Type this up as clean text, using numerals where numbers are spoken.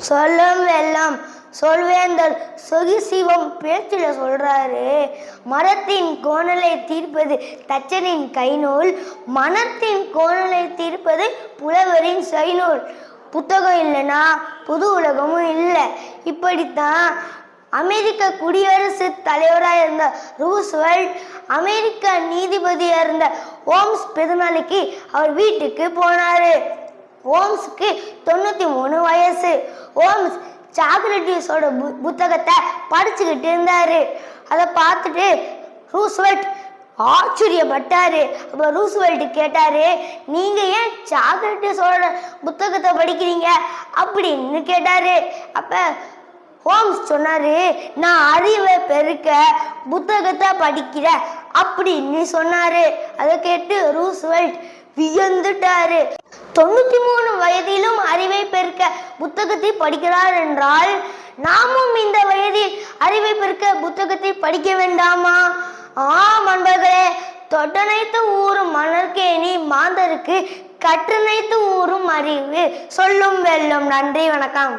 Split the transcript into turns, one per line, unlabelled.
சொல்லும் வெள்ளம் சொல்வேந்தர் சொகிசிவம் பேச்சில சொல்றாரு, மரத்தின் கோணலை தீர்ப்பது தச்சனின் கைநூல், மனத்தின் கோணலை தீர்ப்பது புலவரின் செய்நூல். புத்தகம் இல்லைன்னா புது உலகமும் இல்லை. இப்படித்தான் அமெரிக்க குடியரசு தலைவராக இருந்த ரூஸ்வெல்ட் அமெரிக்க நீதிபதியாக இருந்த ஓம்ஸ் பிறந்தநாளைக்கு அவர் வீட்டுக்கு போனாரு. ஓம்ஸுக்கு 93 வயசு. ஓம்ஸ் சாக்ரட்டிஸோட புத்தகத்தை படிச்சுக்கிட்டு இருந்தாரு. அதை பார்த்துட்டு ரூஸ்வெல்ட் ஆச்சரியப்பட்டாரு. அப்போ ரூஸ்வெல்ட் கேட்டாரு, நீங்க ஏன் சாக்ரட்டிஸோட புத்தகத்தை படிக்கிறீங்க அப்படின்னு கேட்டாரு. அப்ப ஹோம்ஸ் சொன்னாரு, நான் அறிவை பெருக்க புத்தகத்தை படிக்கிறேன் அப்படின்னு சொன்னாரு. அதை கேட்டு ரூஸ்வெல்ட் வியந்துட்டாரு. 93 வயதிலும் அறிவை பெருக்க புத்தகத்தை படிக்கிறார் என்றால் நாமும் இந்த வயதில் அறிவை பெருக்க புத்தகத்தை படிக்க வேண்டாமா? அன்பர்களே, தொட்டனைத்து ஊறும் மணற்கேணி மாந்தருக்கு கற்றனைத்து ஊறும் அறிவு சொல்லும் வெல்லும். நன்றி, வணக்கம்.